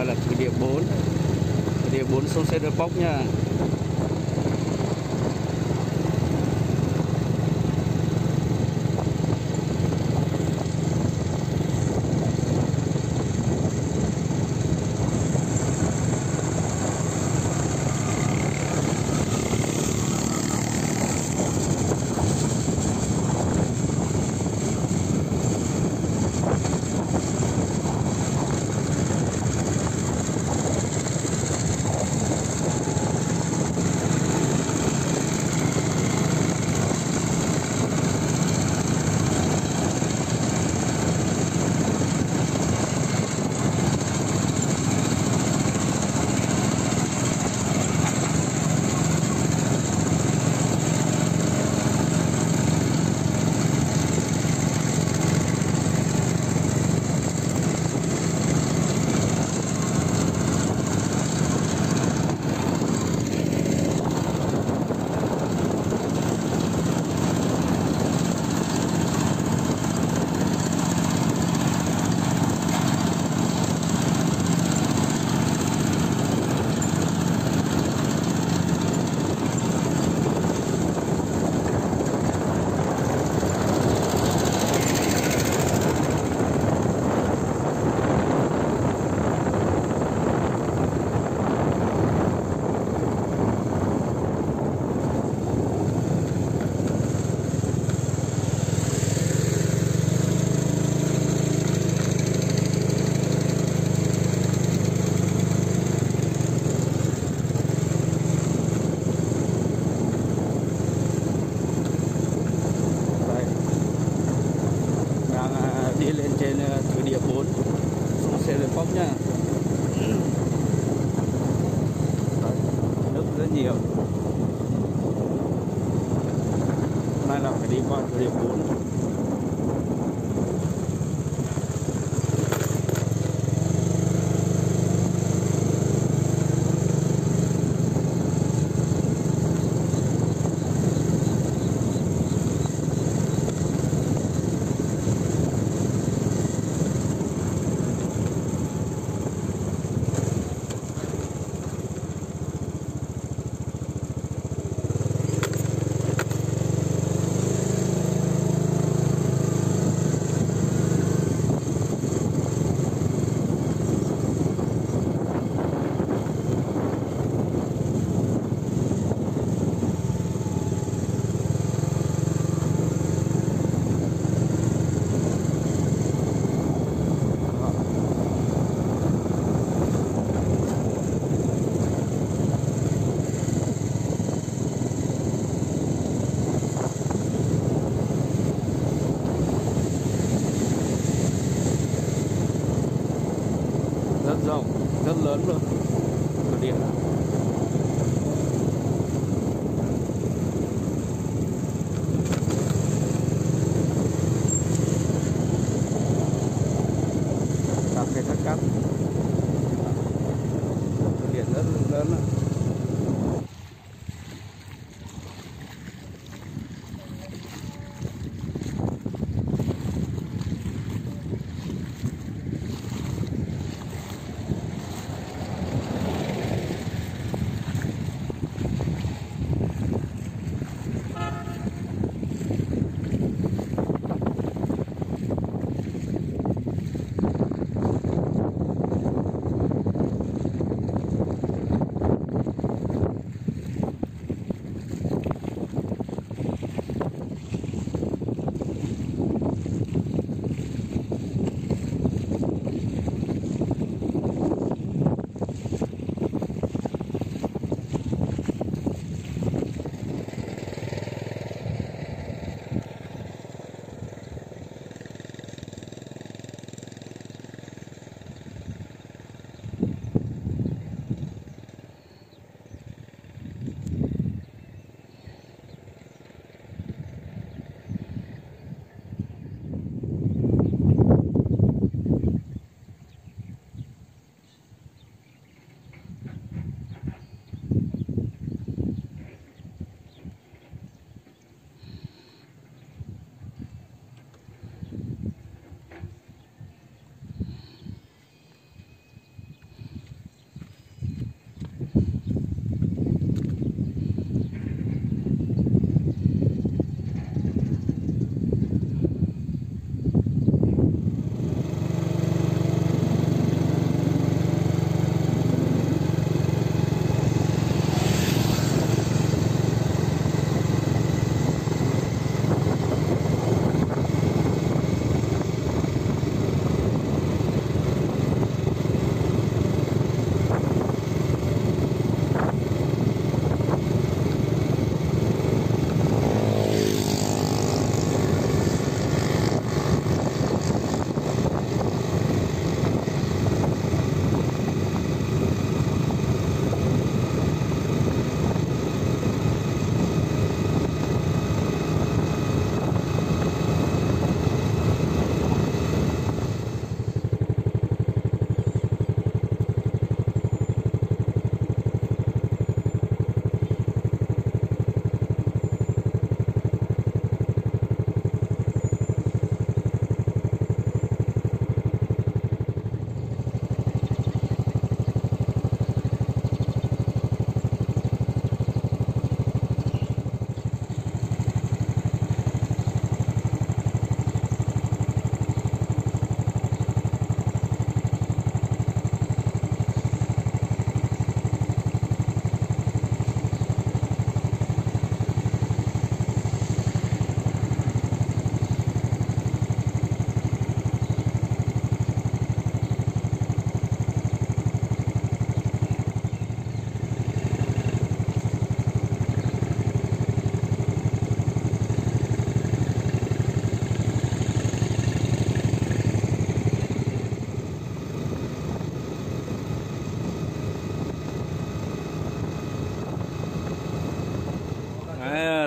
Đây là thủy điện 4, thủy điện 4 sông Sê Đơ Pốc nha. Đi lên trên thủy điện 4 sông Sê Đơ Pốc nha. Nước rất nhiều. Hôm nay là phải đi qua thủy điện 4. Rất rộng, rất lớn luôn thủy điện. Các cái thắt cát thủy điện rất lớn rồi.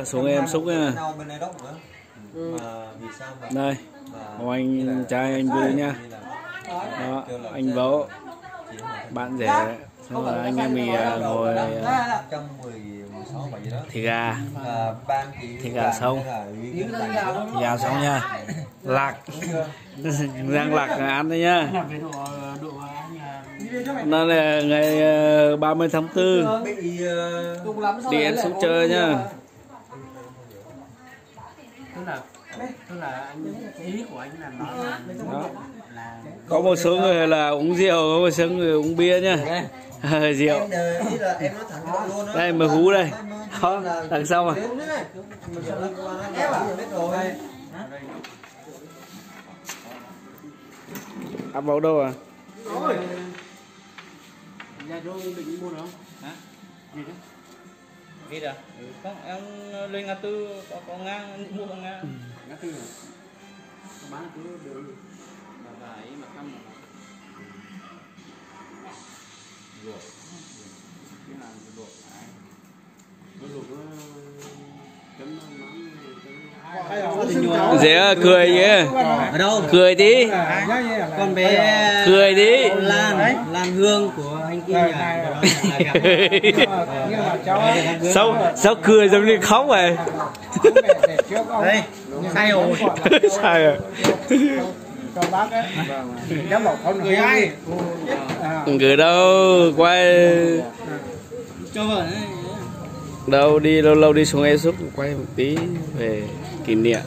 xuống em xúc nha. Đây, của anh trai anh Vư nha. Đó, anh Võ, bạn rể, xong rồi anh em mình ngồi thịt gà xong nha, lạc rang lạc ăn đấy nhá. Nó là ngày 30 tháng 4 đi ăn xuống chơi nhá. Tức là anh, ý của anh là nói là có một số người là uống rượu, có một số người uống bia nhá. Rượu đây mà hú đây đó, đằng sau mà ăn vào đâu à? nhà đô định mua được không? Hả? Gì đấy? Vịt à? Không, em lên ngã tư có ngang, mua có ngang. Ngã tư à? Bán ngã tư được. Và ấy mà thăm mà. Luộc. Cái nào luộc đấy. Nó luộc nó chấm mắm. Dễ cười kìa. Ở đâu? Cười tí. Con bé Cười tí. Lan Hương của anh kia Sao cười giống như khóc vậy? đây, sai rồi. Sai rồi. Cho bác ấy. Cháu bảo con người ai? Gửi đâu, quay Cho vợ đấy. đâu đi lâu lâu đi xuống Ê Súp quay một tí về kỷ niệm.